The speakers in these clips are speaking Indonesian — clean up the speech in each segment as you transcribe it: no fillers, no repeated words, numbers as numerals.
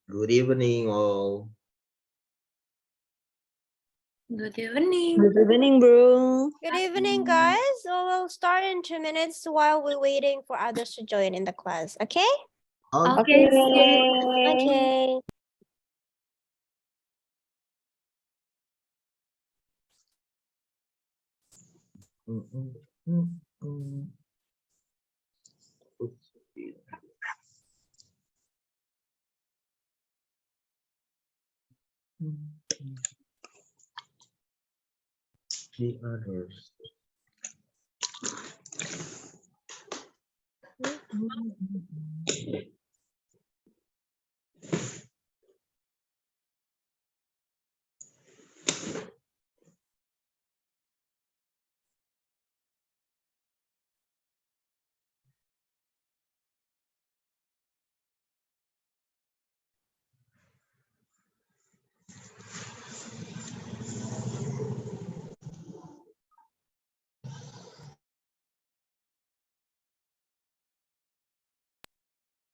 Good evening, all. Good evening. Good evening, bro. Good evening, guys. So we'll start in 2 minutes while we're waiting for others to join in the class. Okay? Okay. Okay. The others.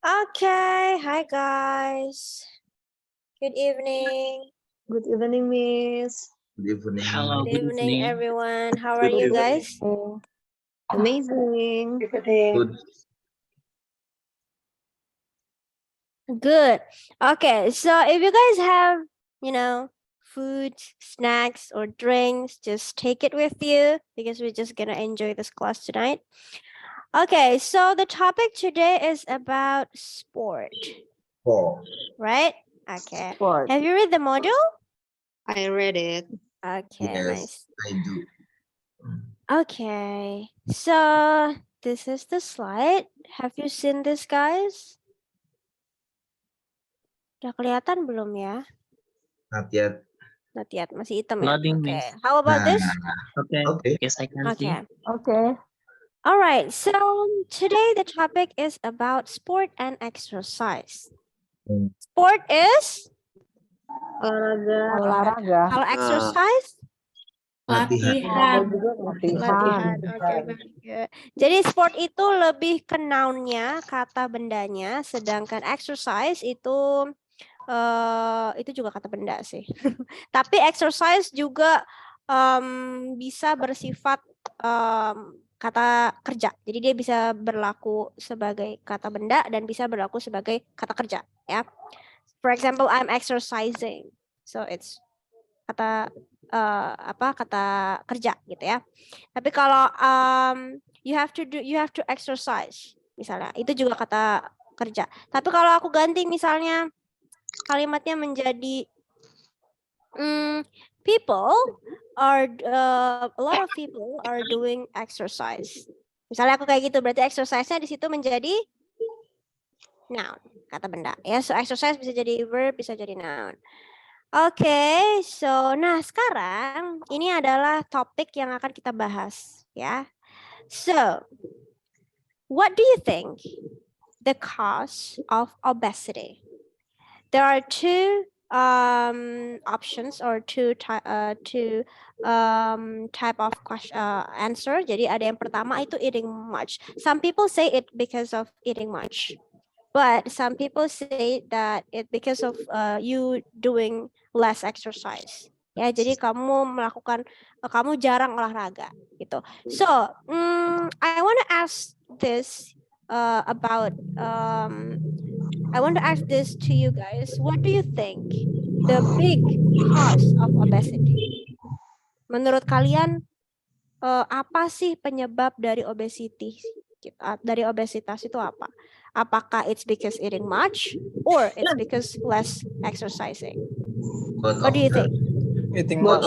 Okay. Hi, guys. Good evening. Good evening, Miss. Good evening. Hello. Good evening, everyone. How are Good you evening. guys? Amazing. Good. Good. Okay. So if you guys have, food, snacks, or drinks, just take it with you because we're just going to enjoy this class tonight. Okay. So the topic today is about sport, 4. right? Okay. Sport. Have you read the module? I read it. Okay, Yes, nice. I do. Okay, so this is the slide. Have you seen this, guys? Udah kelihatan belum ya? Not yet. Not yet, masih hitam ya? Loading, Okay, Miss. how about this? Okay. Okay. Yes, I can see. Okay, Okay. all right. So today the topic is about sport and exercise. Sport is Olahraga. kalau exercise Latihan. latihan. Oke, very good. Jadi sport itu lebih ke noun-nya, kata bendanya, sedangkan exercise itu juga kata benda sih. Tapi exercise juga bisa bersifat kata kerja. Jadi dia bisa berlaku sebagai kata benda dan bisa berlaku sebagai kata kerja, ya. For example, I'm exercising. So it's kata kata kerja gitu ya. Tapi kalau you have to exercise misalnya, itu juga kata kerja. Tapi kalau aku ganti misalnya kalimatnya menjadi a lot of people are doing exercise. Misalnya aku kayak gitu, berarti exercise-nya di situ menjadi noun, kata benda. Ya, so exercise bisa jadi verb, bisa jadi noun. Oke, so nah sekarang ini adalah topik yang akan kita bahas, ya. So, what do you think the cause of obesity? There are two options or two type of question answer. Jadi ada yang pertama itu eating much. Some people say it because of eating much, but some people say that it because of you doing less exercise. Ya, jadi kamu jarang olahraga gitu. So, I want to ask this I want to ask this to you guys. What do you think the big cause of obesity? Menurut kalian apa sih penyebab dari obesity? Dari obesitas itu apa? Apakah it's because eating much or it's because less exercising? What do you think? Eating much.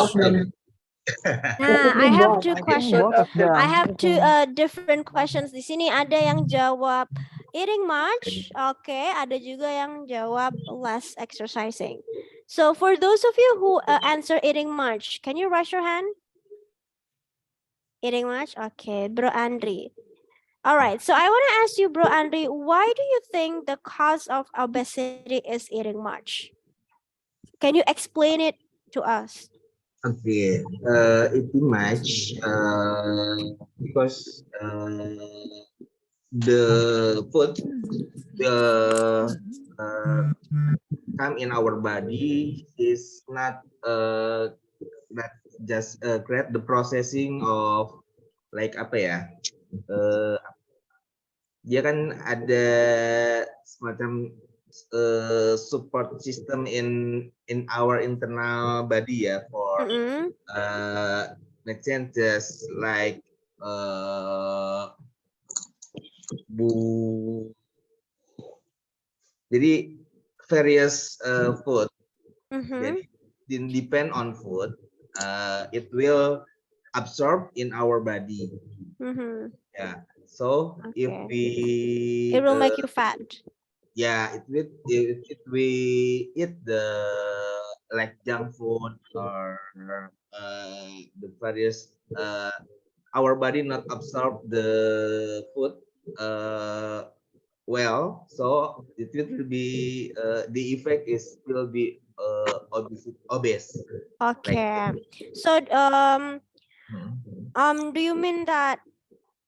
Nah, I have two questions. I have Both two different questions di sini. Ada yang jawab eating much, oke. Ada juga yang jawab less exercising. So for those of you who answer eating much, can you raise your hand? Eating much, okay, Bro Andri. All right, so I want to ask you, Bro Andri, why do you think the cause of obesity is eating much? Can you explain it to us? Okay, eating much because the food come in our body is not just create the processing of like apa ya? Dia kan ada semacam support system in our internal body ya for let's say just like jadi various food jadi depend on food it will absorb in our body yeah so if we it will make you fat. Yeah, if we eat the like junk food or the various our body not absorb the food well, so it will be the effect is will be obese. Okay, so do you mean that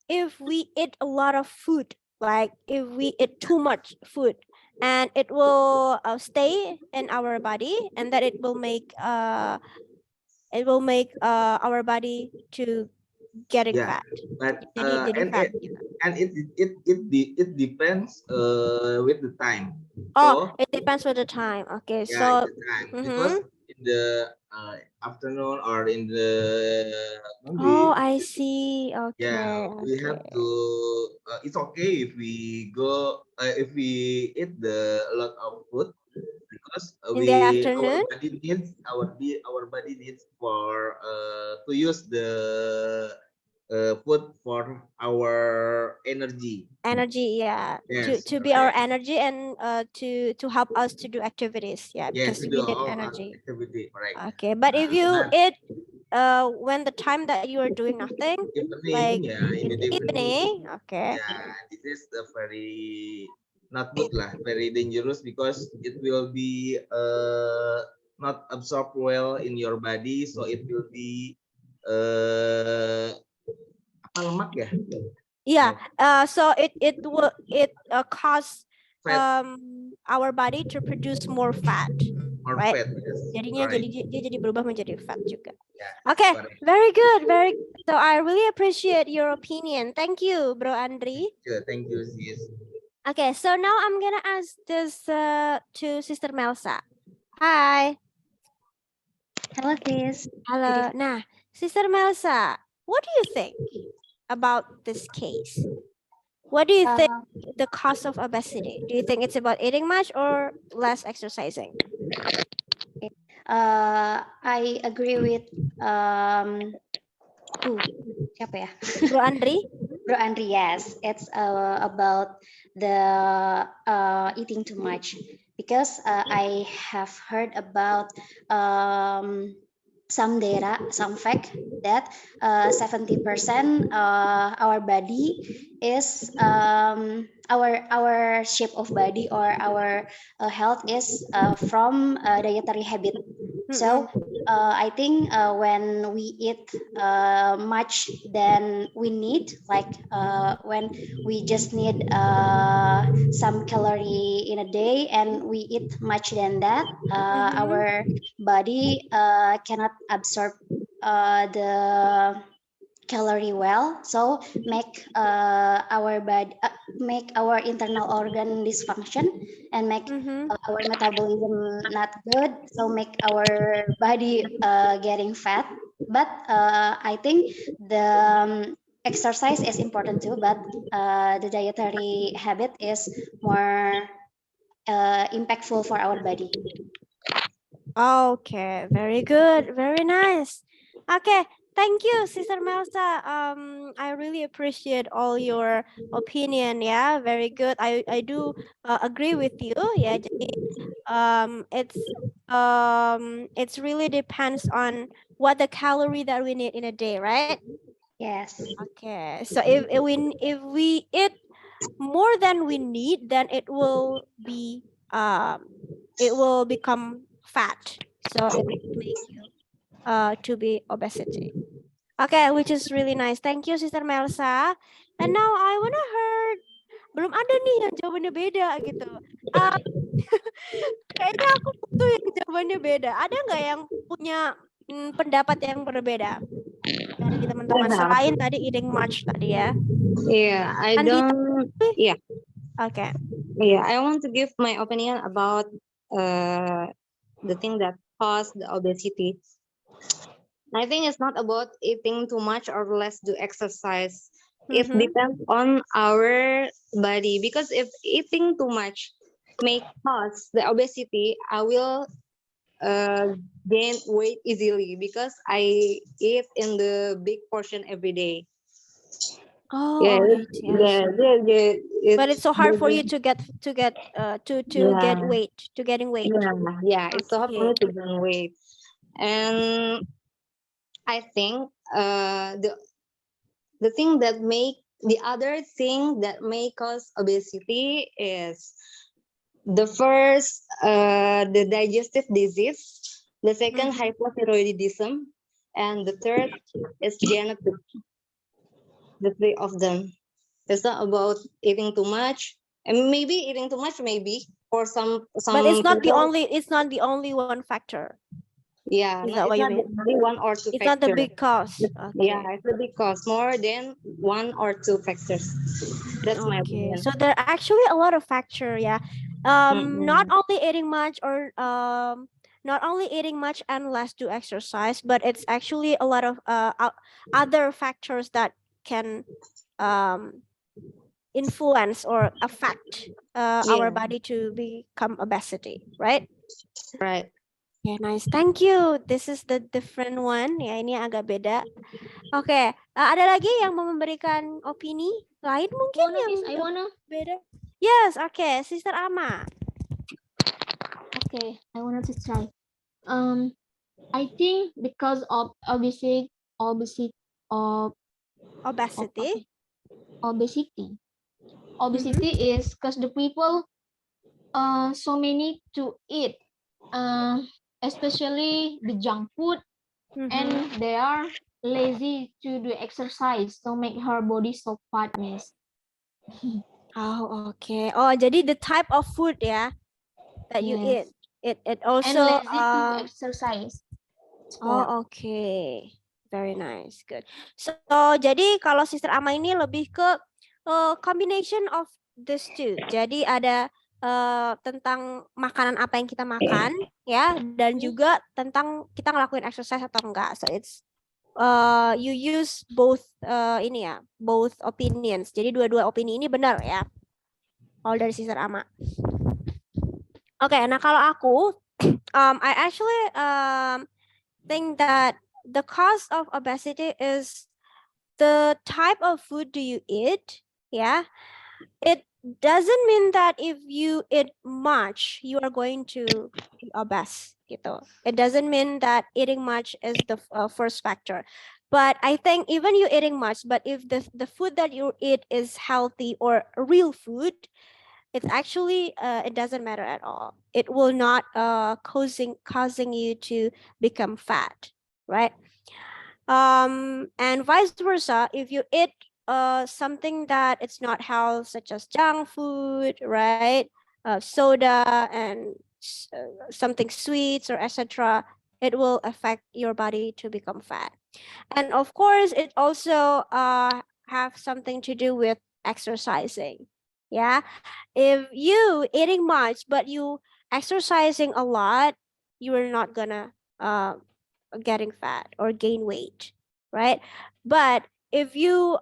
if we eat a lot of food, like if we eat too much food, and it will stay in our body, and that it will make our body to getting fat. But Jadi fat. And it depends with the time. Oh, so, it depends with the time. Okay, yeah, so the time. Because in the afternoon or in the oh, I see. Okay. Yeah, we have to. It's okay if we go if we eat a lot of food because in the afternoon our body needs for to use the food for our energy. Yeah. Yes, to be our energy and to help us to do activities. Yeah, yes, because we need energy. Activity, right. Okay, but if you eat when the time that you are doing nothing, like in the evening, okay. Yeah, this is a very not good lah, very dangerous because it will be not absorbed well in your body, so it will be apa lemak ya? Yeah, so it will cause our body to produce more fat. Right? Fat, yes. Jadinya jadi berubah menjadi fat juga. Yeah, okay, very good, very good. So I really appreciate your opinion. Thank you, Bro Andri. Sure, thank you, sis. Okay, so now I'm gonna ask this to Sister Melsa. Hi. Hello, sis. Hello. Nah, Sister Melsa, what do you think about this case? What do you think the cause of obesity? Do you think it's about eating much or less exercising? I agree with siapa ya? Bro Andri? Bro Andri, yes. It's about the eating too much because I have heard about some data, some fact that 70% our body is our shape of body or our health is from dietary habit. So I think when we eat much than we need, like when we just need some calorie in a day and we eat much than that, our body cannot absorb the calorie well, so make our body make our internal organ dysfunction and make our metabolism not good, so make our body getting fat. But I think the exercise is important too, but the dietary habit is more impactful for our body. Okay, very good, very nice. Okay, thank you, Sister Melsa. I really appreciate all your opinion. Yeah, very good. I do agree with you. Yeah, jadi, it's really depends on what the calorie that we need in a day, right? Yes. Okay, so if we eat more than we need, then it will become fat. So it will make you to be obesity. Okay, which is really nice. Thank you, Sister Melsa. And now I want to hear belum ada nih yang jawabannya beda gitu. Kayaknya aku butuh yang jawabannya beda. Ada nggak yang punya pendapat yang berbeda dari teman-teman selain tadi eating much tadi ya? Yeah, I Andita? don't. Yeah, Oke. yeah. I want to give my opinion about the thing that cause the obesity. I think it's not about eating too much or less do exercise. It depends on our body, because if eating too much may cause the obesity, I will gain weight easily because I eat in the big portion every day. Oh, Yeah, I see, I see. But it's so hard for you to get getting weight, to getting weight. Yeah, it's so hard for me Okay. to gain weight. And I think the thing that the other thing that may cause obesity is the first the digestive disease, the second hypothyroidism, and the third is genetic. The three of them. It's not about eating too much, and maybe eating too much, maybe for some. But it's not the people, only. It's not the only one factor. Yeah, Is that what you mean? only one or two. It's factors. not the big cause. Okay. Yeah, it's a big cause, more than one or two factors. That's my Okay. opinion. So there are actually a lot of factor. Yeah. Not only eating much or not only eating much and less do exercise, but it's actually a lot of other factors that can influence or affect our body to become obesity, right? Right. Yeah, nice. Thank you. This is the different one. Ya, ini agak beda. Oke, ada lagi yang mau memberikan opini lain mungkin yang beda? Yes, okay. Sister Ama. Okay, I wanted to try. I think because of obesity is because the people so many to eat, especially the junk food, and they are lazy to do exercise, so make her body so fatness. Oh, okay. Oh, jadi the type of food ya that you eat, it also and lazy to exercise. Oh, okay. Very nice. Good. So, jadi kalau Sister Ama ini lebih ke combination of these two. Jadi ada tentang makanan apa yang kita makan ya, dan juga tentang kita ngelakuin exercise atau enggak. So it's you use both ini ya, both opinions. Jadi dua-dua opini ini benar ya. All dari Sister Ama. Oke, nah kalau aku I actually think that the cause of obesity is the type of food do you eat. Yeah, it doesn't mean that if you eat much you are going to be obese gitu. It doesn't mean that eating much is the first factor, but I think even you eating much, but if the food that you eat is healthy or real food, it's actually it doesn't matter at all. It will not causing you to become fat, right? And vice versa, if you eat something that it's not health, such as junk food, right, soda and something sweets or etc., it will affect your body to become fat. And of course it also have something to do with exercising. Yeah, if you eating much but you exercising a lot, you are not gonna getting fat or gain weight, right? But if you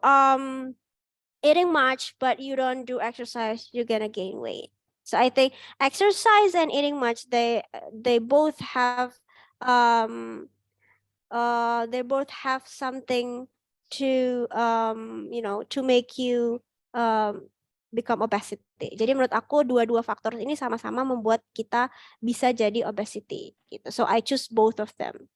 eating much but you don't do exercise, you're gonna gain weight. So I think exercise and eating much, they both have something to to make you become obesity. Jadi menurut aku dua-dua faktor ini sama-sama membuat kita bisa jadi obesity gitu. So I choose both of them.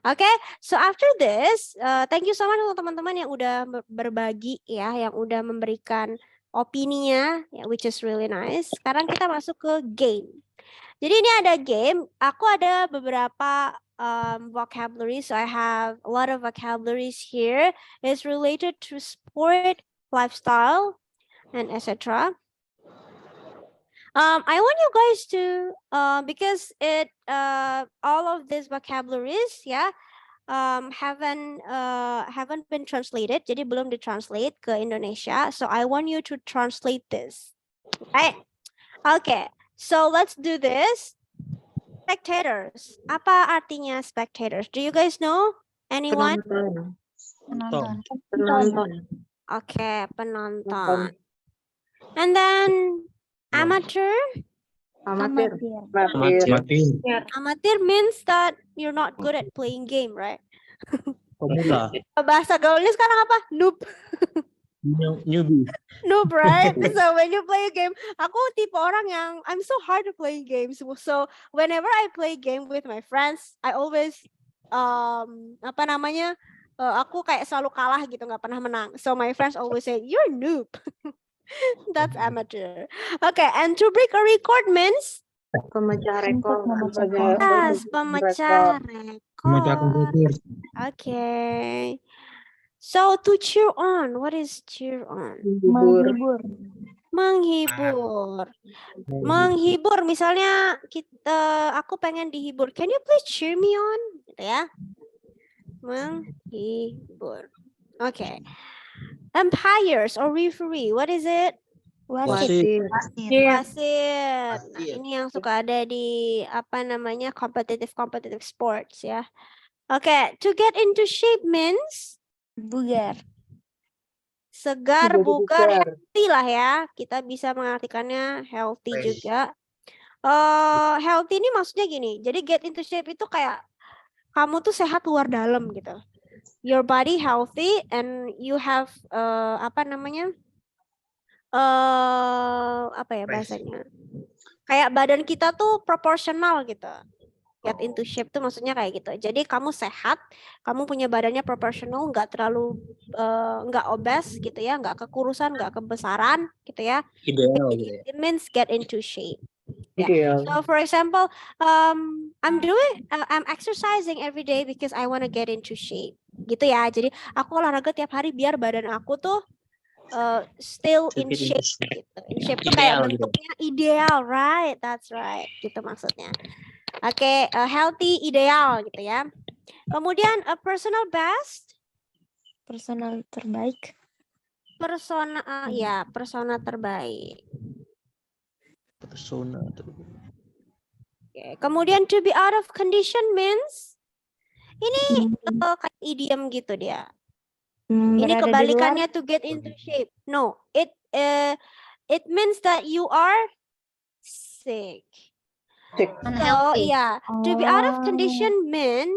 Okay, so after this, thank you so much untuk teman-teman yang udah berbagi ya, yang udah memberikan opininya, ya, which is really nice. Sekarang kita masuk ke game. Jadi ini ada game. Aku ada beberapa vocabulary, so I have a lot of vocabularies here. It's related to sport, lifestyle, and etc. I want you guys to because all of these vocabularies haven't been translated, jadi belum ditranslate ke Indonesia. So I want you to translate this, right? Okay, so let's do this. Spectators, apa artinya spectators? Do you guys know? Anyone? Penonton. Okay, penonton. And then amateur. Amatir. Amatir means that you're not good at playing game, right? Pemula. Bahasa gaulnya sekarang apa? Noob. Newbie. Noob, right? So when you play a game, aku tipe orang yang I'm so hard to play games. So whenever I play game with my friends, I always aku kayak selalu kalah gitu, nggak pernah menang. So my friends always say you're noob. That's amateur. Okay, and to break a record means Pemecah rekor. yes, pemecah rekor. Okay. So to cheer on, what is cheer on? Menghibur. Menghibur. Menghibur, misalnya aku pengen dihibur. Can you please cheer me on? Gitu ya. Menghibur. Okay. Umpires or referee, what is it? Wasit. Wasit. Nah, ini yang suka ada di competitive sports ya. Okay, to get into shape means Bugar. segar, bugar, healthy lah ya. Kita bisa mengartikannya healthy Fresh. juga. Healthy ini maksudnya gini. Jadi get into shape itu kayak kamu tuh sehat luar dalam gitu. Your body healthy and you have bahasanya? Kayak badan kita tuh proporsional gitu. Get into shape tuh maksudnya kayak gitu. Jadi kamu sehat, kamu punya badannya proporsional, nggak terlalu nggak obes gitu ya, nggak kekurusan, nggak kebesaran gitu ya. Ideal gitu ya. It means get into shape. Yeah. So for example, I'm exercising every day because I want to get into shape. Gitu ya. Jadi aku olahraga tiap hari biar badan aku tuh still in shape gitu. In shape tuh kayak bentuknya ideal, right? That's right. Gitu maksudnya. Oke, healthy, ideal gitu ya. Kemudian a personal best. Personal terbaik. Persona terbaik. Oke, kemudian to be out of condition means ini kayak idiom gitu dia. Ini kebalikannya to get into shape. No, it means that you are sick. So yeah, to be out of condition mean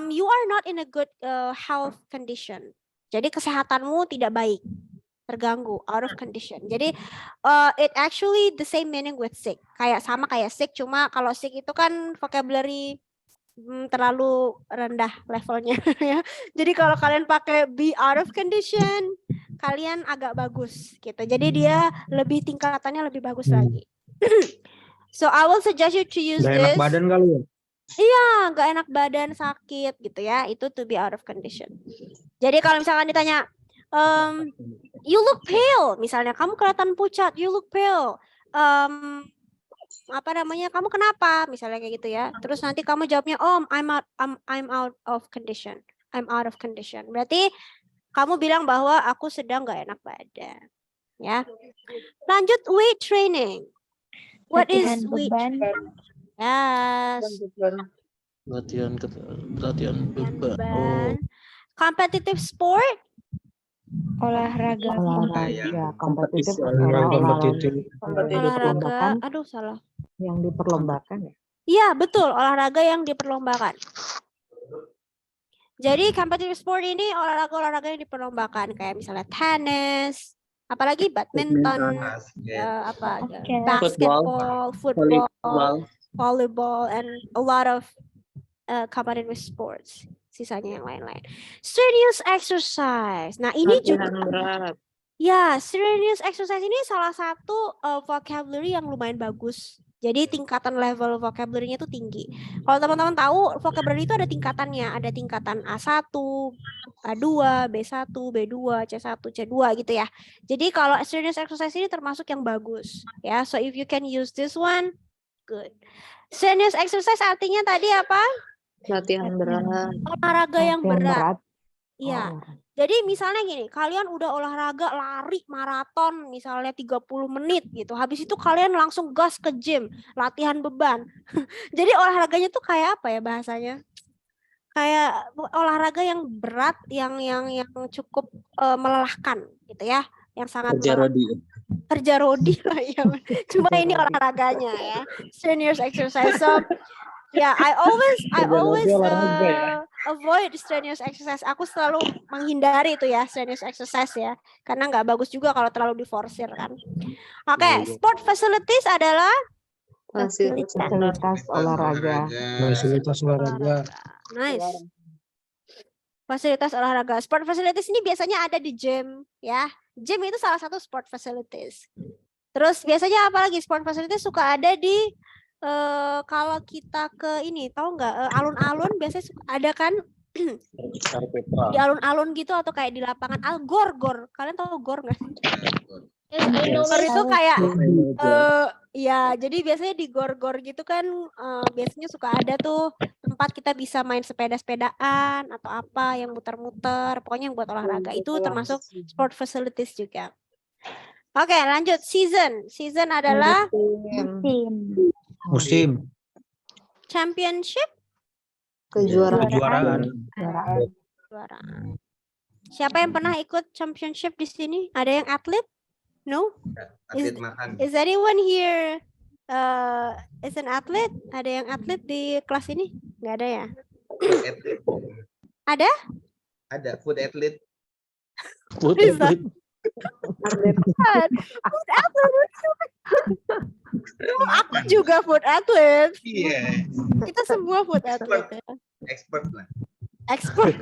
you are not in a good health condition. Jadi kesehatanmu tidak baik, terganggu, out of condition. Jadi it actually the same meaning with sick. Sama kayak sick, cuma kalau sick itu kan vocabulary terlalu rendah levelnya ya. Jadi kalau kalian pakai be out of condition, kalian agak bagus gitu. Jadi dia lebih tingkatannya lebih bagus lagi. So I will suggest you to use Gak this. enak badan kali ya? Iya, nggak enak badan, sakit gitu ya. Itu to be out of condition. Jadi kalau misalkan ditanya, you look pale, misalnya kamu kelihatan pucat, you look pale. Kamu kenapa? Misalnya kayak gitu ya. Terus nanti kamu jawabnya, oh, I'm out of condition. I'm out of condition. Berarti kamu bilang bahwa aku sedang nggak enak badan. Ya. Lanjut weight training. What is weight training? Yes. Latihan beban. Competitive sport. Olahraga. Kompetitif. Olahraga. Aduh, salah. Yang diperlombakan ya? Iya, betul. Olahraga yang diperlombakan. Jadi competitive sport ini olahraga yang diperlombakan. Kayak misalnya tenis, apalagi badminton, basketball, football, volleyball, and a lot of competitive sports. Sisanya yang lain-lain. Strenuous exercise. Nah, ini juga berat. ya, strenuous exercise ini salah satu vocabulary yang lumayan bagus Jadi tingkatan level vocabulary-nya itu tinggi. Kalau teman-teman tahu, vocabulary itu ada tingkatannya. Ada tingkatan A1, A2, B1, B2, C1, C2 gitu ya. Jadi kalau strenuous exercise ini termasuk yang bagus. Ya, so if you can use this one, good. Strenuous exercise artinya tadi apa? Latihan berat. Olahraga yang berat. Iya. Oh. Jadi misalnya gini, kalian udah olahraga lari maraton misalnya 30 menit gitu. Habis itu kalian langsung gas ke gym, latihan beban. Jadi olahraganya tuh kayak apa ya bahasanya? Kayak olahraga yang berat, yang cukup melelahkan gitu ya, yang sangat Kerja rodi. kerja rodi lah ya. Cuma ini olahraganya ya. Strenuous exercise. So yeah, I always avoid strenuous exercise. Aku selalu menghindari itu ya strenuous exercise ya, karena nggak bagus juga kalau terlalu diforsir kan. Oke, sport facilities adalah Fasilitas olahraga. Fasilitas olahraga. Nice. Fasilitas olahraga. Sport facilities ini biasanya ada di gym ya. Gym itu salah satu sport facilities. Terus biasanya apalagi sport facilities suka ada di kalau kita ke ini, tahu nggak alun-alun biasanya ada kan di alun-alun gitu, atau kayak di lapangan gor. Kalian tahu gor nggak? Yes, I know. Gor itu kayak ya, jadi biasanya di gor-gor gitu kan biasanya suka ada tuh tempat kita bisa main sepeda-sepedaan atau apa yang muter-muter, pokoknya yang buat olahraga. Itu termasuk sport facilities juga. Oke, lanjut. Season adalah Musim. championship, Kejuaraan. kejuaraan. Siapa yang pernah ikut championship di sini? Ada yang atlet? No? Atlet makan. Is anyone here is an athlete? Ada yang atlet di kelas ini? Nggak ada ya? Food athlete. Ada? Ada food athlete. Food Bisa. athlete. Food athlete. Aku juga food athlete. Iya. Kita semua food athlete. Ya. Expert lah. Expert.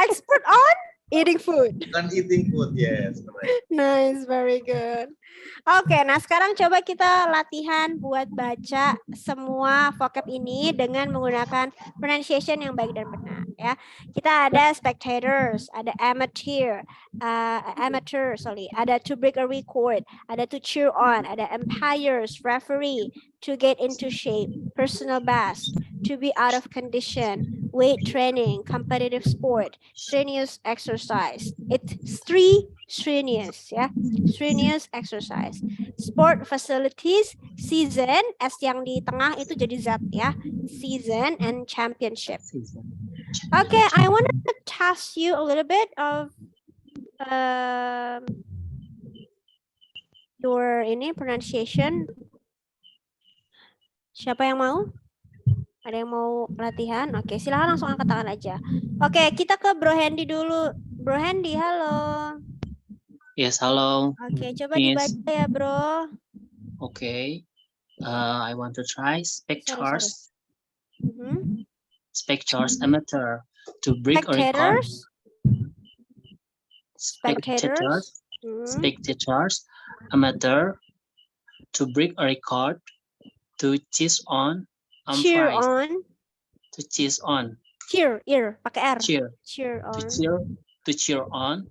Expert on eating food. On eating food, yes. Correct. Nice, very good. Oke, nah sekarang coba kita latihan buat baca semua vocab ini dengan menggunakan pronunciation yang baik dan benar ya. Kita ada spectators, ada amateur, ada to break a record, ada to cheer on, ada umpires, referee, to get into shape, personal best, to be out of condition, weight training, competitive sport, strenuous exercise. It's three strenuous, ya. Strenuous exercise. Sport facilities, season, S yang di tengah itu jadi Z ya. Season and championship. Okay, I want to test you a little bit of your ini pronunciation. Siapa yang mau? Ada yang mau latihan? Oke, silahkan langsung angkat tangan aja. Oke, kita ke Bro Hendy dulu. Bro Hendy, halo. Yes, hello. Oke, coba Yes. dibaca ya, Bro. Okay. I want to try spectators. Spectators amateur to break a record. Spectators. Spectators amateur to break a record. To cheers on. Cheer umpires. on. To cheers on. Cheer, ear, pakai R. Cheer. Cheer To on. cheer. To cheer on.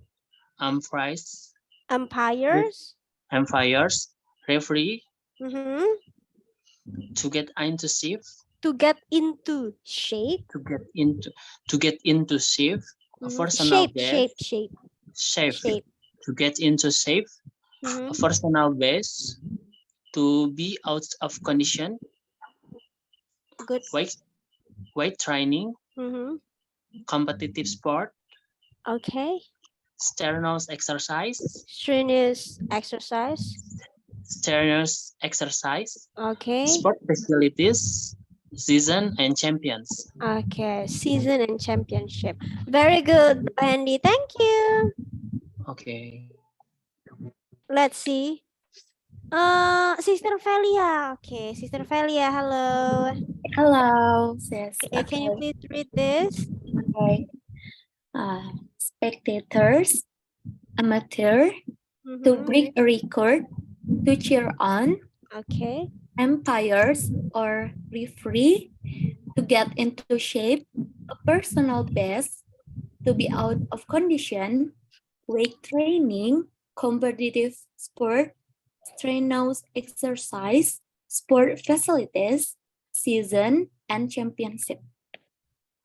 Umpires. Umpires. Umpires. Referee. Mhm. To get into shape. To get into shape. To get into shape. A personal best. Shape. To get into shape. A personal best. To be out of condition. Good. Weight training. Competitive sport. Okay. Strenuous exercise. Strenuous exercise. Strenuous exercise. Okay. Sport facilities. Season and champions. Okay. Season and championship. Very good, Andy. Thank you. Okay. Let's see. Sister Velia. Okay, Sister Velia, hello. Hello, sis. Okay, can you please read this? Okay. Spectators, amateur, to break a record, to cheer on, Okay. umpires or referee, to get into shape, a personal best, to be out of condition, weight training, competitive sport, strenuous exercise, sport facilities, season, and championship.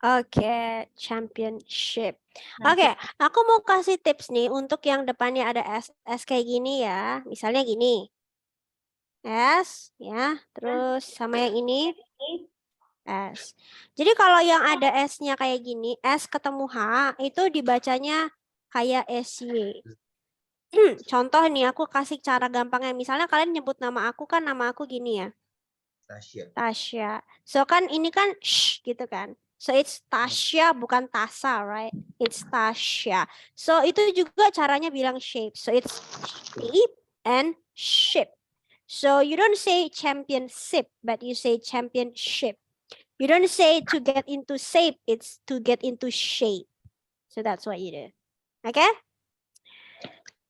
Oke, championship. Oke, aku mau kasih tips nih untuk yang depannya ada S kayak gini ya. Misalnya gini. S ya, terus sama yang ini S. Jadi kalau yang ada S-nya kayak gini, S ketemu H, itu dibacanya kayak SY. Contoh nih, aku kasih cara gampangnya. Misalnya kalian nyebut nama aku kan, nama aku gini ya. Tasya. Tasya. So kan ini kan sh gitu kan. So it's Tasya bukan Tasa, right? It's Tasya. So itu juga caranya bilang shape. So it's shape and ship. So you don't say championship, but you say championship. You don't say to get into shape, it's to get into shape. So that's what you do. Okay?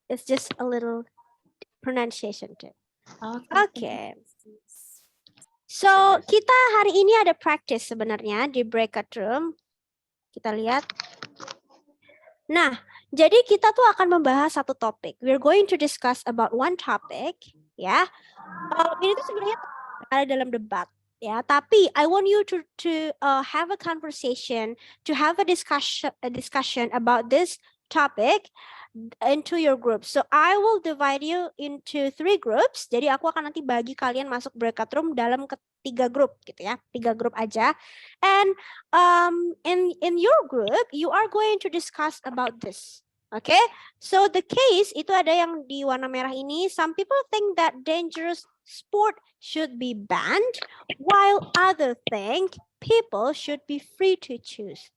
It's just a little pronunciation tip. Okay. So, kita hari ini ada practice sebenarnya di breakout room. Kita lihat. Nah, jadi kita tuh akan membahas satu topik. We're going to discuss about one topic, ya. Ini tuh sebenarnya ada dalam debat, ya. Tapi I want you to have a conversation, to have a discussion about this topic into your group. So I will divide you into 3 groups. Jadi aku akan nanti bagi kalian masuk breakout room dalam 3 grup gitu ya. 3 grup aja. And in your group you are going to discuss about this. Okay? So the case itu ada yang di warna merah ini. Some people think that dangerous sport should be banned, while other think people should be free to choose.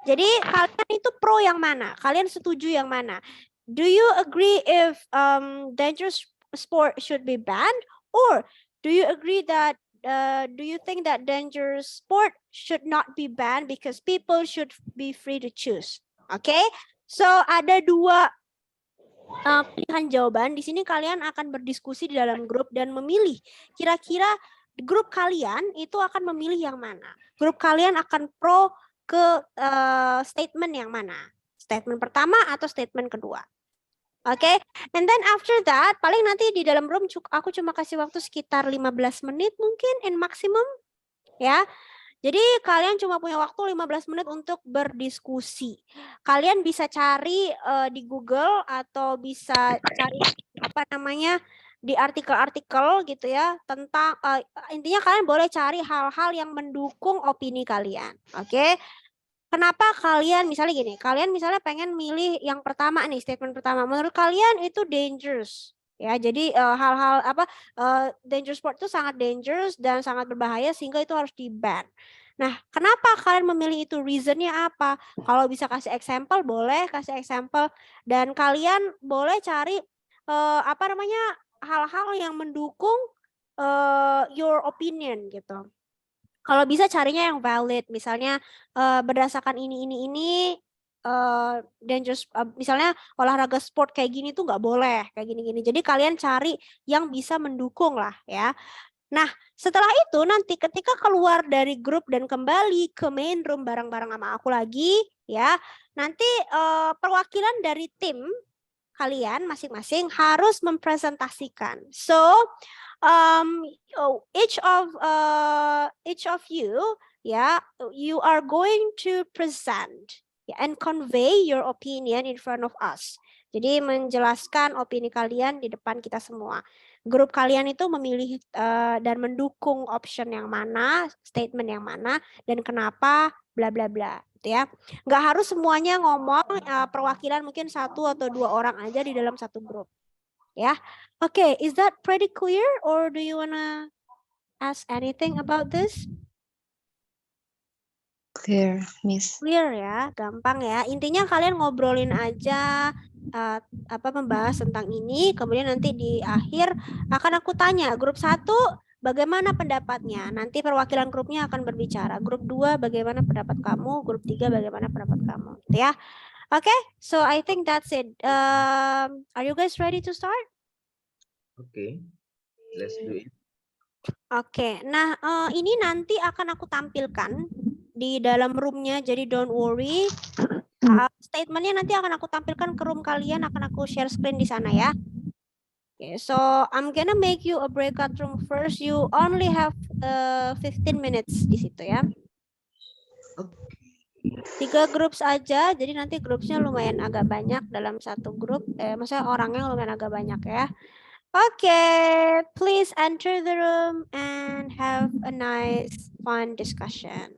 Jadi kalian itu pro yang mana? Kalian setuju yang mana? Do you agree if dangerous sport should be banned, or do you agree that do you think that dangerous sport should not be banned because people should be free to choose? Okay? So ada 2 pilihan jawaban. Di sini kalian akan berdiskusi di dalam grup dan memilih kira-kira grup kalian itu akan memilih yang mana. Grup kalian akan pro ke statement yang mana? Statement pertama atau statement kedua? Oke, and then after that, paling nanti di dalam room aku cuma kasih waktu sekitar 15 menit mungkin in maximum, ya. Jadi kalian cuma punya waktu 15 menit untuk berdiskusi. Kalian bisa cari di Google atau bisa cari di artikel-artikel gitu ya tentang intinya kalian boleh cari hal-hal yang mendukung opini kalian. Oke? Kenapa kalian misalnya gini, kalian misalnya pengen milih yang pertama nih, statement pertama, menurut kalian itu dangerous. Ya, jadi hal-hal dangerous sport itu sangat dangerous dan sangat berbahaya sehingga itu harus di-ban. Nah, kenapa kalian memilih itu? Reasonnya apa? Kalau bisa kasih example, boleh kasih example. Dan kalian boleh cari hal-hal yang mendukung your opinion gitu. Kalau bisa carinya yang valid, misalnya berdasarkan ini dangerous, misalnya olahraga sport kayak gini tuh nggak boleh kayak gini-gini. Jadi kalian cari yang bisa mendukung lah ya. Nah, setelah itu nanti ketika keluar dari grup dan kembali ke main room bareng-bareng sama aku lagi ya, nanti perwakilan dari tim kalian masing-masing harus mempresentasikan. So each of you you are going to present and convey your opinion in front of us. Jadi menjelaskan opini kalian di depan kita semua. Grup kalian itu memilih dan mendukung option yang mana, statement yang mana, dan kenapa, bla bla bla. Ya, nggak harus semuanya ngomong, perwakilan mungkin 1 atau 2 orang aja di dalam satu grup. Ya, okay, is that pretty clear, or do you wanna ask anything about this? Clear, Miss. Clear ya, gampang ya. Intinya kalian ngobrolin aja, membahas tentang ini. Kemudian nanti di akhir akan aku tanya grup 1 bagaimana pendapatnya. Nanti perwakilan grupnya akan berbicara. Grup 2 bagaimana pendapat kamu, grup 3 bagaimana pendapat kamu, gitu ya. Okay, so I think that's it. Are you guys ready to start? Okay, let's do it. Oke, nah ini nanti akan aku tampilkan di dalam roomnya, jadi don't worry. Statementnya nanti akan aku tampilkan ke room kalian, akan aku share screen di sana ya. Okay, so I'm gonna make you a breakout room first. You only have 15 minutes di situ ya. 3 grup aja, jadi nanti grupnya lumayan agak banyak dalam satu grup. Maksudnya orangnya lumayan agak banyak ya. Okay, please enter the room and have a nice, fun discussion.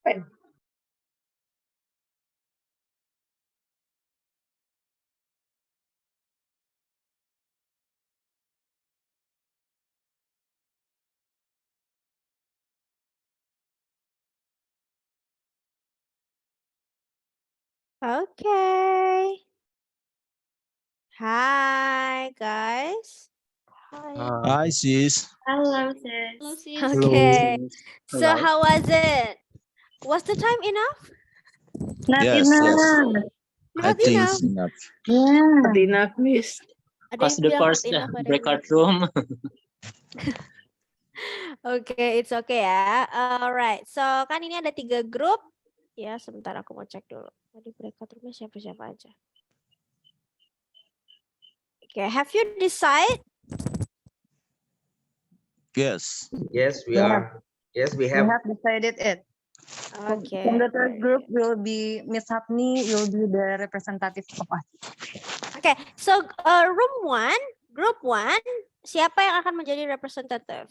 Okay. Hi, guys. Hi, sis. Hello, Hello, sis. sis. Okay. So Hello. how was it? Was the time enough? Not Yes, yes. enough. I Not think enough. it's enough. Yeah. Not enough, Miss. Ada Cause yang the bilang not first enough, ada yang bilang breakout room. Okay, it's okay ya. Alright, so kan ini ada 3 grup. Ya, sebentar aku mau cek dulu. Tadi breakout roomnya siapa-siapa aja. Okay, have you decide? Yes. Yes, we Yeah. are. Yes, we We have. have decided it. Okay. From the third very group good. will be Miss Hapni will be the representative of us. Okay, so room 1, group 1, siapa yang akan menjadi representative?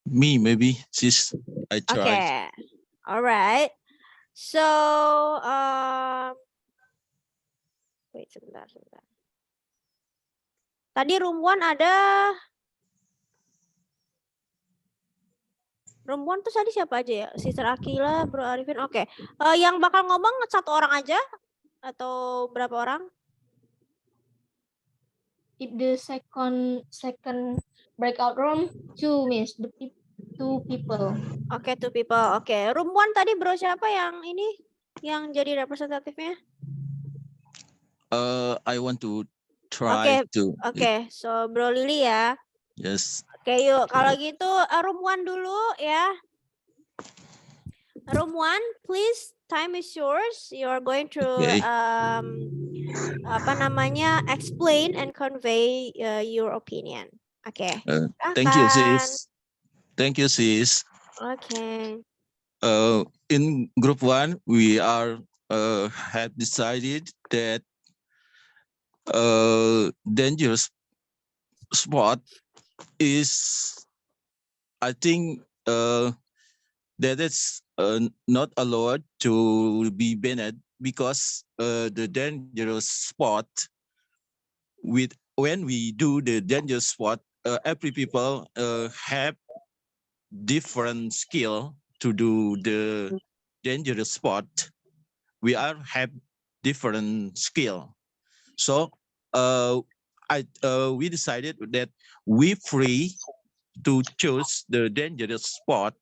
Me, maybe, sis. I try. Okay, alright. So, wait sebentar. Tadi room 1 ada. Room 1 tuh tadi siapa aja ya? Sister Akila, Bro Arifin. Oke. Yang bakal ngomong 1 orang aja atau berapa orang? If the second breakout room, 2 Miss. 2 people. Oke, 2 people. Oke. Room 1 tadi Bro siapa yang ini? Yang jadi representatifnya? I want to try to. Oke, so Bro Lili ya. Yes. Oke, yuk. Kalau gitu room 1 dulu ya. Room 1, please. Time is yours. You are going to Okay. explain and convey your opinion. Oke. Thank you, Silakan. sis. Thank you, sis. Okay. In group 1, we are have decided that dangerous sport is, I think, that is not allowed to be banned because the dangerous sport when we do the dangerous sport, every people have different skill to do the dangerous sport. We are have different skill, so we decided that we free to choose the dangerous sport.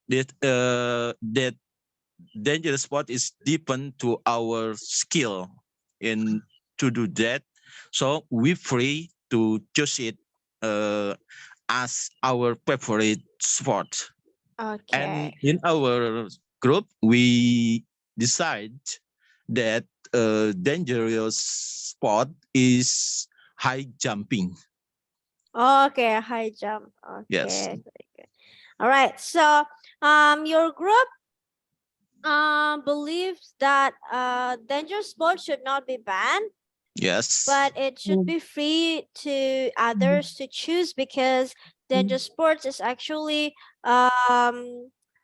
That dangerous sport is depend to our skill in to do that. So we free to choose it as our favorite sport. Okay. And in our group, we decide that dangerous sport is high jumping. Okay, high jump. Okay. Yes. Very good. All right. So, your group believes that dangerous sports should not be banned, Yes. but it should be free to others to choose because dangerous sports is actually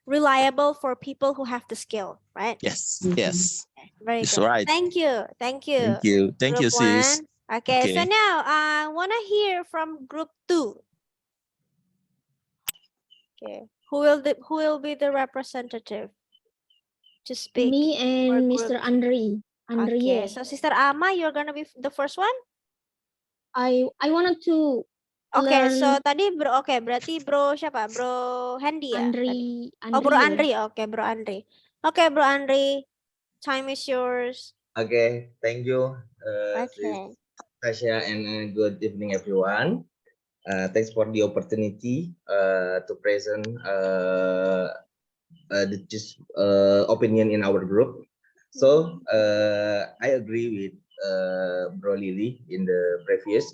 reliable for people who have the skill, right? Yes. Yes. Very It's good. right. Thank you. Thank you. Thank you. Thank you, Group sis. 1. Okay, so Okay. now I want to hear from group 2. Okay, who will be the representative to speak? Me for and group Mr. Andre. Okay, Andre. so Sister Ama, you're gonna be the first one. I wanted to Okay, learn so tadi bro, okay, berarti bro siapa? Bro Handy ya? Andre. Tadi? Oh, Bro Andri. Okay, Bro Andri. Okay, Bro Andri, time is yours. Okay, thank you, Okay. Tasha, and good evening, everyone. Thanks for the opportunity to present the opinion in our group. So I agree with Bro Lily in the previous.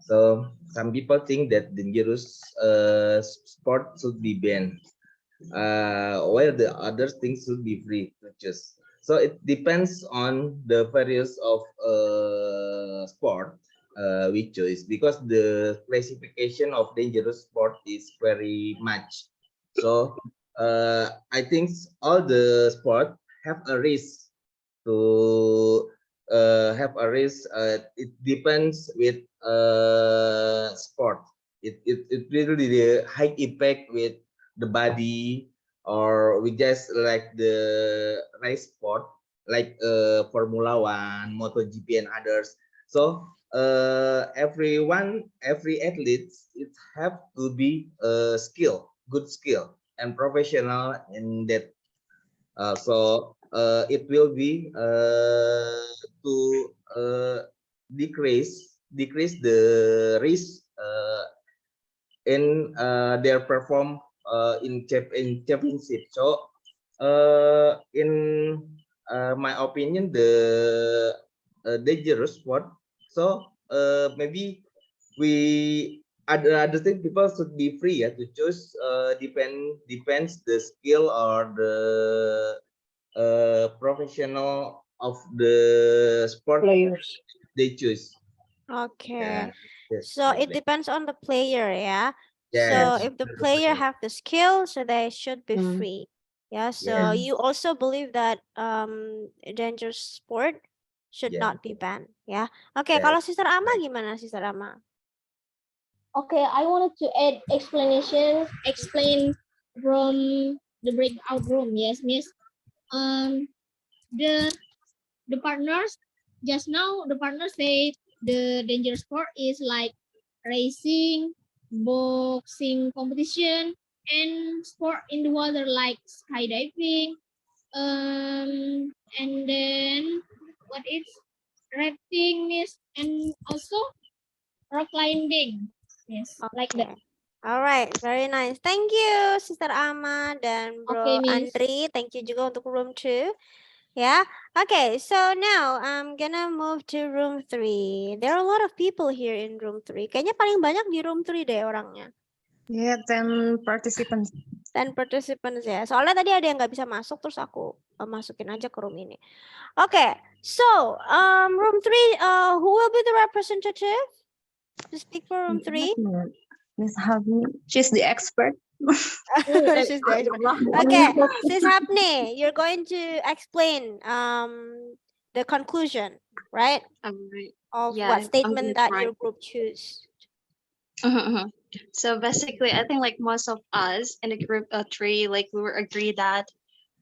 So some people think that dangerous sport should be banned, while the other things should be free to choose. So it depends on the various of sport we choose, because the classification of dangerous sport is very much. So I think all the sport have a risk to have a risk. It depends with sport. It really the high impact with the body, or we just like the race sport like Formula One, MotoGP, and others. So every athlete, it have to be good skill and professional in that. So it will be to decrease the risk in their perform in championship. So in my opinion, the dangerous sport. So maybe we other thing, people should be free to choose. Depends the skill or the professional of the sport Players. they choose. Okay. Yes, So it exactly. depends on the player, yeah. Yes. So if the player have the skill, so they should be Mm. free. Yeah. So Yes. you also believe that dangerous sport should Yeah. not be banned, yeah. Okay, Yes. kalau Sister Ama gimana, Sister Ama? Okay, I wanted to add explain from the breakout room. Yes, Miss. The partners just now the partners say the dangerous sport is like racing, boxing competition, and sport in the water like skydiving. And then what is rafting is, and also rock climbing. Yes, like that. Okay. All right, very nice. Thank you, Sister Ama dan Okay, Bro Miss. Andri. Thank you juga untuk room 2. Yeah. Okay, so now I'm gonna move to room 3. There are a lot of people here in room 3. Kayaknya paling banyak di room 3 deh orangnya. Yeah, 10 participants. 10 participants ya. Soalnya tadi ada yang nggak bisa masuk, terus aku masukin aja ke room ini. Okay, so room 3, who will be the representative to speak for room 3? Miss Habni, she's the expert. She's the expert. Okay, Sis Hapni, you're going to explain the conclusion, right? Right. Of Yeah, what I'm statement gonna that try. your group choose. So basically, I think like most of us in the group 3, like we were agree that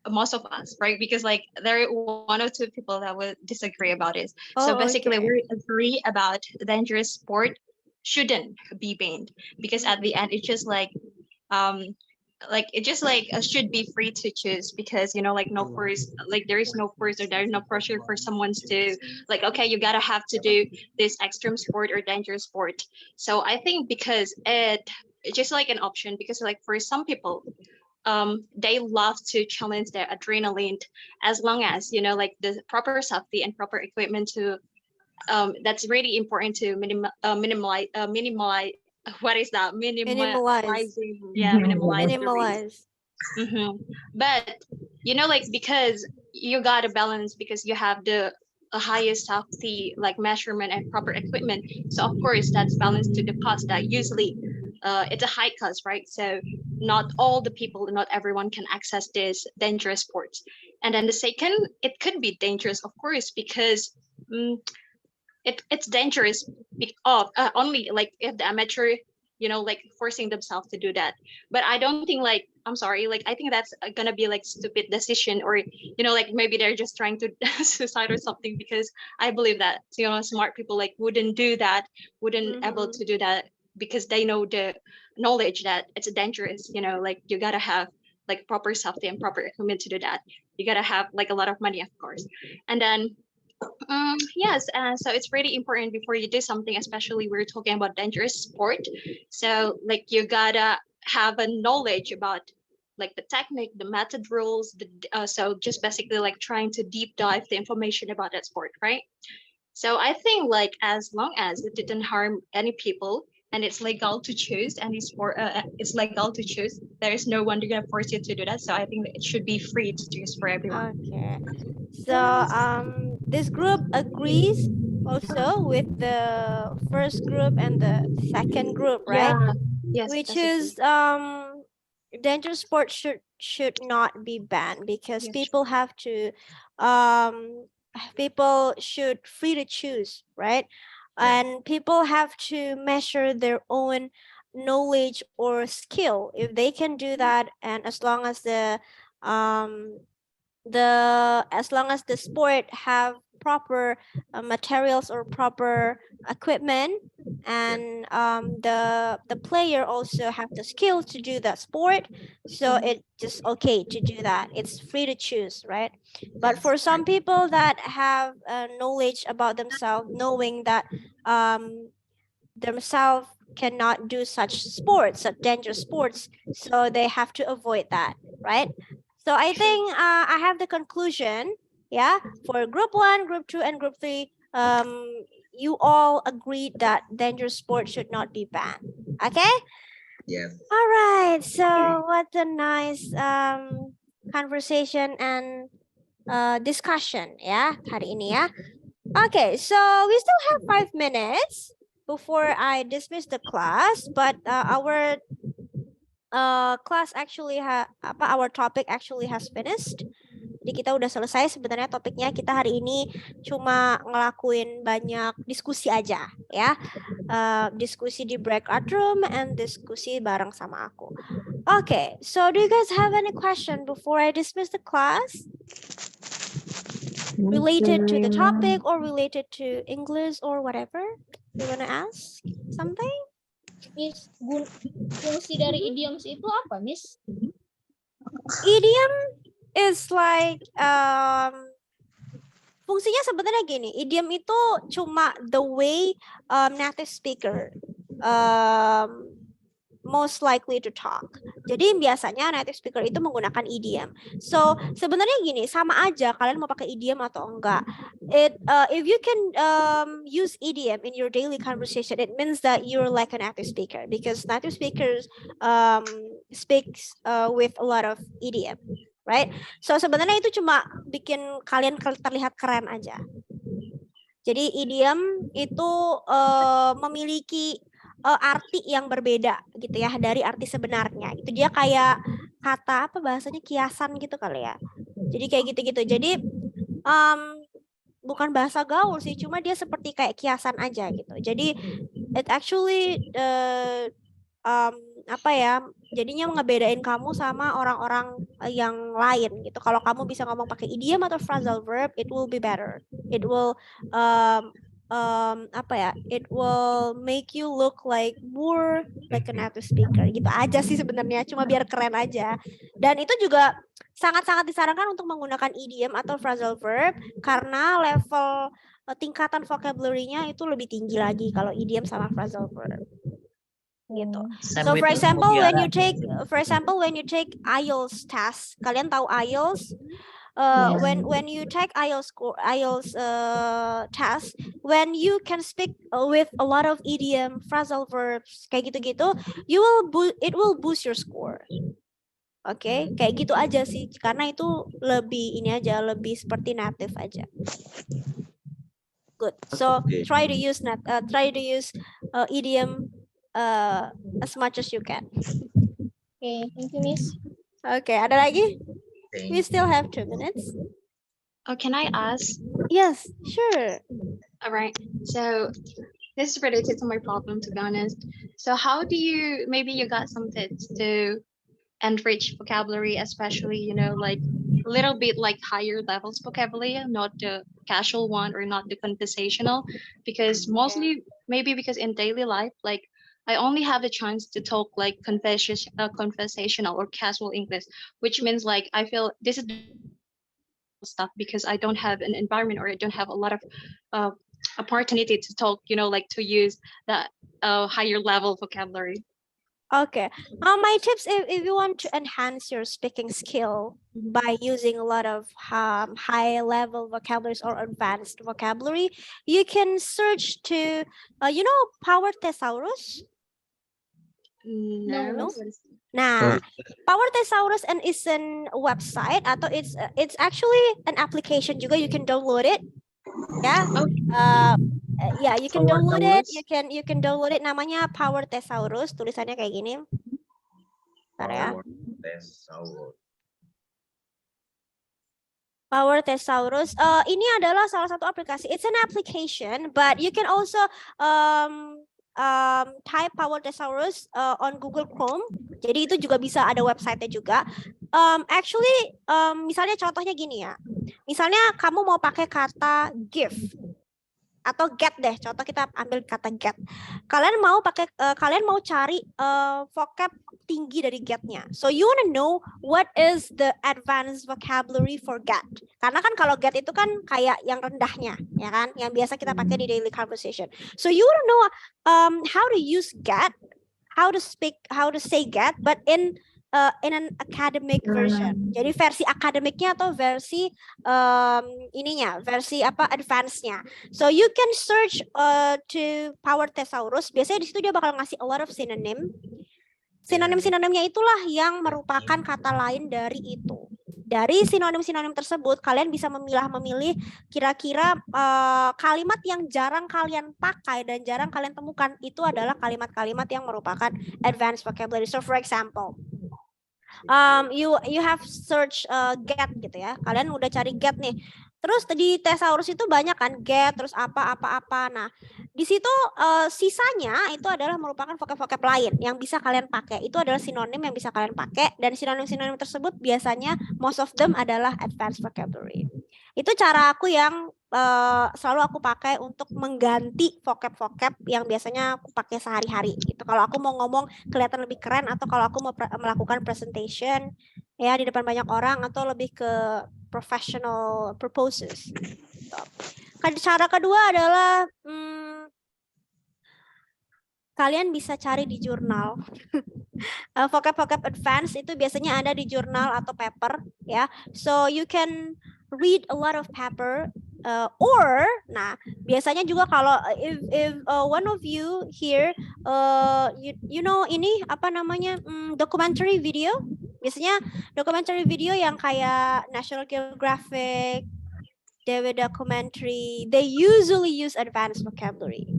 most of us, right? Because like there are 1 or 2 people that would disagree about it. So Oh, basically, okay. we agree about dangerous sport shouldn't be banned, because at the end it's just like it just like should be free to choose, because you know, like no force, like there is no force or there is no pressure for someone to like, okay, you gotta have to do this extreme sport or dangerous sport. So I think because it's just like an option, because like for some people they love to challenge their adrenaline, as long as you know, like the proper safety and proper equipment to that's really important to minimize what is that minimizing, yeah, minimize the risk. But you know, like because you got a balance, because you have the highest safety like measurement and proper equipment, so of course that's balanced to the cost that usually it's a high cost, right? So not all the people, not everyone can access this dangerous sports. And then the second, it could be dangerous, of course, because it's dangerous only like if the amateur, you know, like forcing themselves to do that. But I don't think like, I'm sorry, like I think that's gonna be like stupid decision, or you know, like maybe they're just trying to suicide or something, because I believe that, you know, smart people like wouldn't do that, wouldn't able to do that, because they know the knowledge that it's dangerous. You know, like you gotta have like proper safety and proper equipment to do that. You gotta have like a lot of money, of course. And then yes, so it's really important before you do something, especially we're talking about dangerous sport. So like you gotta have a knowledge about like the technique, the method rules, so just basically like trying to deep dive the information about that sport, right? So I think like as long as it didn't harm any people and it's legal to choose, and it's legal to choose, there is no one gonna force you to do that. So I think that it should be free to choose for everyone. Okay. So this group agrees also with the first group and the second group, right? Yeah. Yes. Which basically. is dangerous sports should not be banned because Yes, people have to people should free to choose, right? Yeah. And people have to measure their own knowledge or skill. If they can do that, and as long as the sport have proper materials or proper equipment, and the player also have the skill to do that sport, so it's just okay to do that. It's free to choose, right? But for some people that have knowledge about themselves, knowing that themselves cannot do such sports, such dangerous sports, so they have to avoid that, right? So I think I have the conclusion, yeah, for group 1, group 2, and group 3. You all agreed that dangerous sports should not be banned. Okay? Yes. All right. So what a nice conversation and discussion, ya, hari ini ya. Okay, so we still have 5 minutes before I dismiss the class, but our class actually our topic actually has finished. Jadi kita udah selesai sebenarnya topiknya. Kita hari ini cuma ngelakuin banyak diskusi aja ya. Diskusi di breakout room and diskusi bareng sama aku. Okay, so do you guys have any question before I dismiss the class? Related to the topic or related to English or whatever? You wanna ask something? Miss, fungsi dari idioms itu apa, Miss? Idiom is like fungsinya sebenarnya gini. Idiom itu cuma the way native speaker most likely to talk. Jadi biasanya native speaker itu menggunakan idiom. So sebenarnya gini, sama aja kalian mau pakai idiom atau enggak. If you can use idiom in your daily conversation, it means that you're like a native speaker because native speakers speaks with a lot of idiom, right? So sebenarnya itu cuma bikin kalian terlihat keren aja. Jadi idiom itu memiliki arti yang berbeda gitu ya dari arti sebenarnya. Itu dia kayak kata apa bahasanya kiasan gitu kali ya. Jadi kayak gitu-gitu. Jadi bukan bahasa gaul sih, cuma dia seperti kayak kiasan aja gitu. Jadi it actually apa ya? Jadinya ngebedain kamu sama orang-orang yang lain gitu. Kalau kamu bisa ngomong pakai idiom atau phrasal verb, it will be better. It will apa ya? It will make you look like more like a native speaker. Gitu aja sih sebenarnya, cuma biar keren aja. Dan itu juga sangat-sangat disarankan untuk menggunakan idiom atau phrasal verb karena level tingkatan vocabulary-nya itu lebih tinggi lagi kalau idiom sama phrasal verb. Gitu. So for example when you take IELTS test, kalian tahu IELTS? When you take IELTS test, when you can speak with a lot of idiom, phrasal verbs kayak gitu-gitu, it will boost your score. Oke, kayak gitu aja sih, karena itu lebih ini aja, lebih seperti native aja. Good. So try to use idiom as much as you can. Okay, thank you, Miss. Okay, ada lagi? We still have 2 minutes. Oh, can I ask? Yes, sure. All right. So this is related to my problem, to be honest. So how do you, maybe you got some tips to enrich vocabulary, especially, you know, like a little bit like higher levels vocabulary, not the casual one or not the conversational, because mostly maybe because in daily life, like I only have a chance to talk like conversational or casual English, which means like I feel this is stuff because I don't have an environment or I don't have a lot of opportunity to talk, you know, like to use that higher level vocabulary. Okay. My tips, if you want to enhance your speaking skill by using a lot of high level vocabularies or advanced vocabulary, you can search to, you know, Power Thesaurus. No. Nah, Power Thesaurus and is an website atau it's actually an application juga, you can download it. Ya. Yeah, you can download it. You can download it, namanya Power Thesaurus, tulisannya kayak gini. Bentar ya. Thesaurus. Power Thesaurus. Ini adalah salah satu aplikasi. It's an application, but you can also type Power Thesaurus on Google Chrome. Jadi itu juga bisa ada website-nya juga. Actually, misalnya contohnya gini ya. Misalnya kamu mau pakai kata give atau get deh. Contoh kita ambil kata get. Kalian mau cari vocab tinggi dari get-nya. So you wanna know what is the advanced vocabulary for get. Karena kan kalau get itu kan kayak yang rendahnya, ya kan? Yang biasa kita pakai di daily conversation. So you wanna know how to use get, how to say get, but in an academic version. Jadi versi akademiknya atau versi versi advance-nya. So you can search to Power Thesaurus. Biasanya di situ dia bakal ngasih a lot of synonym. Sinonim-sinonimnya itulah yang merupakan kata lain dari itu. Dari sinonim-sinonim tersebut, kalian bisa memilih kira-kira kalimat yang jarang kalian pakai dan jarang kalian temukan. Itu adalah kalimat-kalimat yang merupakan advanced vocabulary. So for example, you have search get gitu ya. Kalian udah cari get nih. Terus di Thesaurus itu banyak kan get, terus apa. Nah, di situ sisanya itu adalah merupakan vocab-vocab lain yang bisa kalian pakai. Itu adalah sinonim yang bisa kalian pakai dan sinonim-sinonim tersebut biasanya most of them adalah advanced vocabulary. Itu cara aku yang selalu aku pakai untuk mengganti vocab-vocab yang biasanya aku pakai sehari-hari gitu. Kalau aku mau ngomong kelihatan lebih keren atau kalau aku mau melakukan presentation ya di depan banyak orang atau lebih ke professional purposes. Cara kedua adalah kalian bisa cari di jurnal. Vocab-vocab advance itu biasanya ada di jurnal atau paper ya. So you can read a lot of paper or biasanya juga kalau if one of you here you know ini apa namanya documentary video. Biasanya documentary video yang kayak National Geographic, Dewe Documentary, they usually use advanced vocabulary.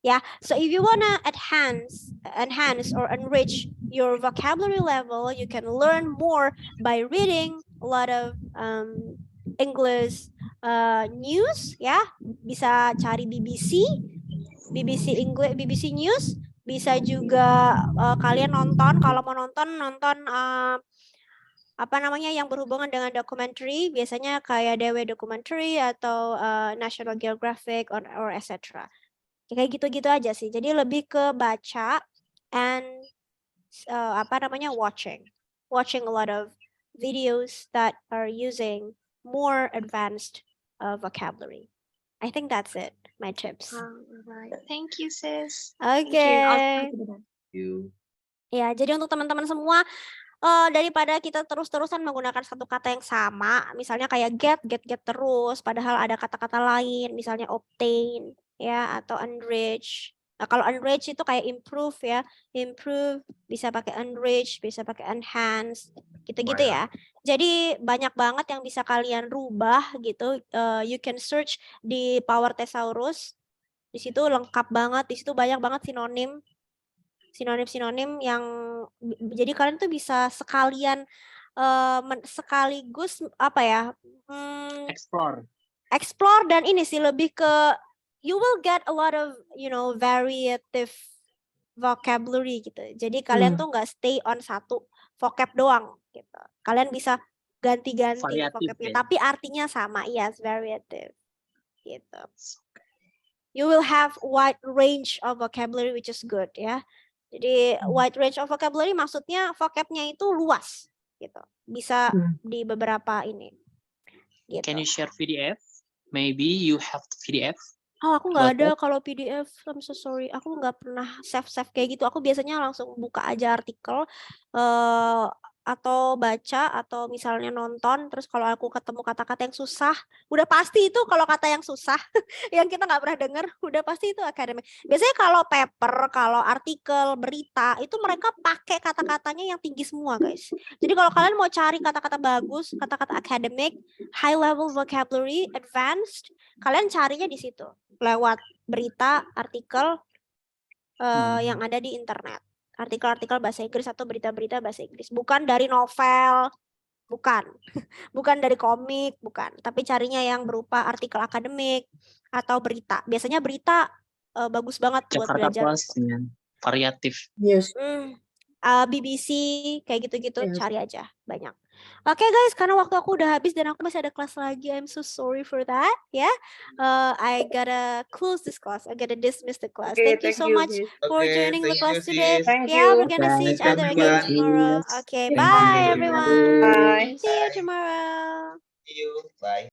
Yeah, so if you wanna enhance or enrich your vocabulary level, you can learn more by reading a lot of English news. Ya, bisa cari BBC English, BBC News. Bisa juga kalian nonton, kalau mau nonton yang berhubungan dengan documentary, biasanya kayak Dewe Documentary atau National Geographic or etc. Kayak gitu-gitu aja sih. Jadi lebih ke baca and watching a lot of videos that are using more advanced vocabulary. I think that's it. My tips. Right. Thank you, sis. Okay. Thank you. Ya, jadi untuk teman-teman semua, daripada kita terus-terusan menggunakan satu kata yang sama, misalnya kayak get terus, padahal ada kata-kata lain, misalnya obtain, ya, atau enrich. Nah, kalau enrich itu kayak improve ya, improve bisa pakai enrich, bisa pakai enhance, gitu-gitu ya. Jadi banyak banget yang bisa kalian rubah gitu. You can search di Power Thesaurus, di situ lengkap banget, di situ banyak banget sinonim yang jadi kalian tuh bisa sekalian sekaligus explore dan ini sih lebih ke you will get a lot of variative vocabulary gitu. Jadi kalian tuh nggak stay on satu vocab doang gitu. Kalian bisa ganti-ganti vocabnya, tapi artinya sama. Yes, variative gitu. You will have wide range of vocabulary which is good ya. Jadi wide range of vocabulary maksudnya vocabnya itu luas gitu. Bisa di beberapa ini. Gitu. Can you share PDF? Maybe you have PDF. Oh, aku nggak ada kalau PDF. I'm so sorry. Aku nggak pernah save kayak gitu. Aku biasanya langsung buka aja artikel atau baca atau misalnya nonton. Terus kalau aku ketemu kata-kata yang susah, udah pasti itu kalau kata yang susah yang kita nggak pernah dengar, udah pasti itu akademik. Biasanya kalau paper, kalau artikel, berita itu mereka pakai kata-katanya yang tinggi semua, guys. Jadi kalau kalian mau cari kata-kata bagus, kata-kata academic, high level vocabulary, advanced, kalian carinya di situ lewat berita, artikel yang ada di internet. artikel-artikel bahasa Inggris atau berita-berita bahasa Inggris. Bukan dari novel, bukan. Bukan dari komik, bukan. Tapi carinya yang berupa artikel akademik atau berita. Biasanya berita bagus banget buat Jakarta belajar. Plus dengan variatif. Yes. BBC kayak gitu-gitu, cari aja banyak. Oke guys, karena waktu aku udah habis dan aku masih ada kelas lagi. I'm so sorry for that. Ya, I gotta close this class. I gotta dismiss the class. Okay, Thank you so much for Okay, joining the thank class you, today. sis. Thank Yeah, we're you. gonna see each Thank other you, again everyone. tomorrow. Okay, Thank bye you. everyone. Bye. See you tomorrow. See you. Bye.